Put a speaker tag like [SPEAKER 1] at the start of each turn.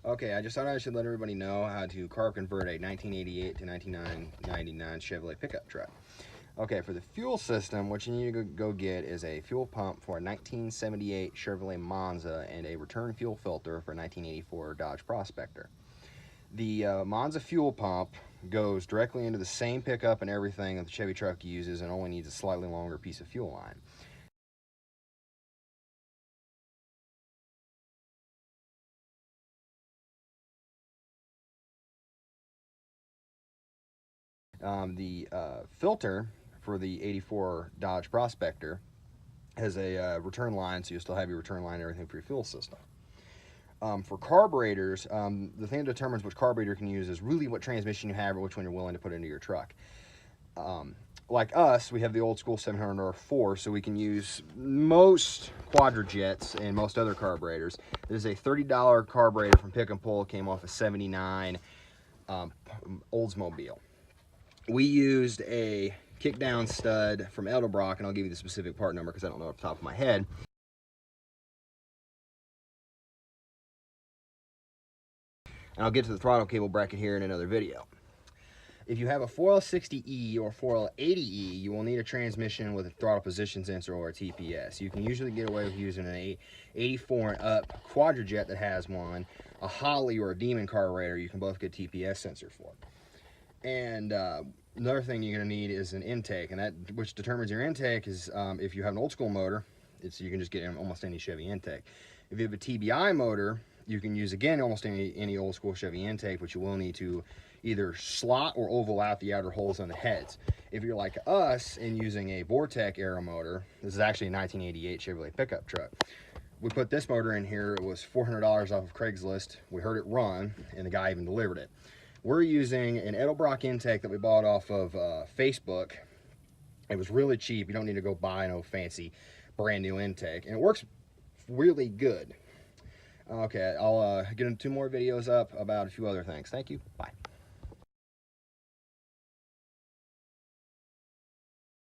[SPEAKER 1] Okay, I just thought I should let everybody know how to carb convert a 1988 to 1999 Chevrolet pickup truck. Okay, for the fuel system, what you need to go get is a fuel pump for a 1978 Chevrolet Monza and a return fuel filter for a 1984 Dodge Prospector. The Monza fuel pump goes directly into the same pickup and everything that the Chevy truck uses and only needs a slightly longer piece of fuel line. The filter for the 84 Dodge Prospector has a return line, so you still have your return line and everything for your fuel system. For carburetors, the thing that determines which carburetor you can use is really what transmission you have or which one you're willing to put into your truck. Like us, we have the old school 700R4, so we can use most Quadrajets and most other carburetors. There's a $30 carburetor from Pick and Pull, came off a 79 Oldsmobile. We used a kickdown stud from Edelbrock, and I'll give you the specific part number because I don't know off the top of my head. And I'll get to the throttle cable bracket here in another video. If you have a 4L60E or 4L80E, you will need a transmission with a throttle position sensor or a TPS. You can usually get away with using an 84 and up Quadrajet that has one, a Holly or a Demon carburetor. You can both get TPS sensor for. And another thing you're going to need is an intake, and that which determines your intake is if you have an old school motor, you can just get almost any Chevy intake. If you have a TBI motor, you can use again almost any old school Chevy intake, but you will need to either slot or oval out the outer holes on the heads. If you're like us and using a Vortec aero motor, this is actually a 1988 Chevrolet pickup truck. We put this motor in here. It was $400 off of Craigslist. We heard it run, and the guy even delivered it. We're using an Edelbrock intake that we bought off of Facebook. It was really cheap. You don't need to go buy no fancy brand new intake, and it works really good. Okay, I'll get 2 more videos up about a few other things. Thank you. Bye.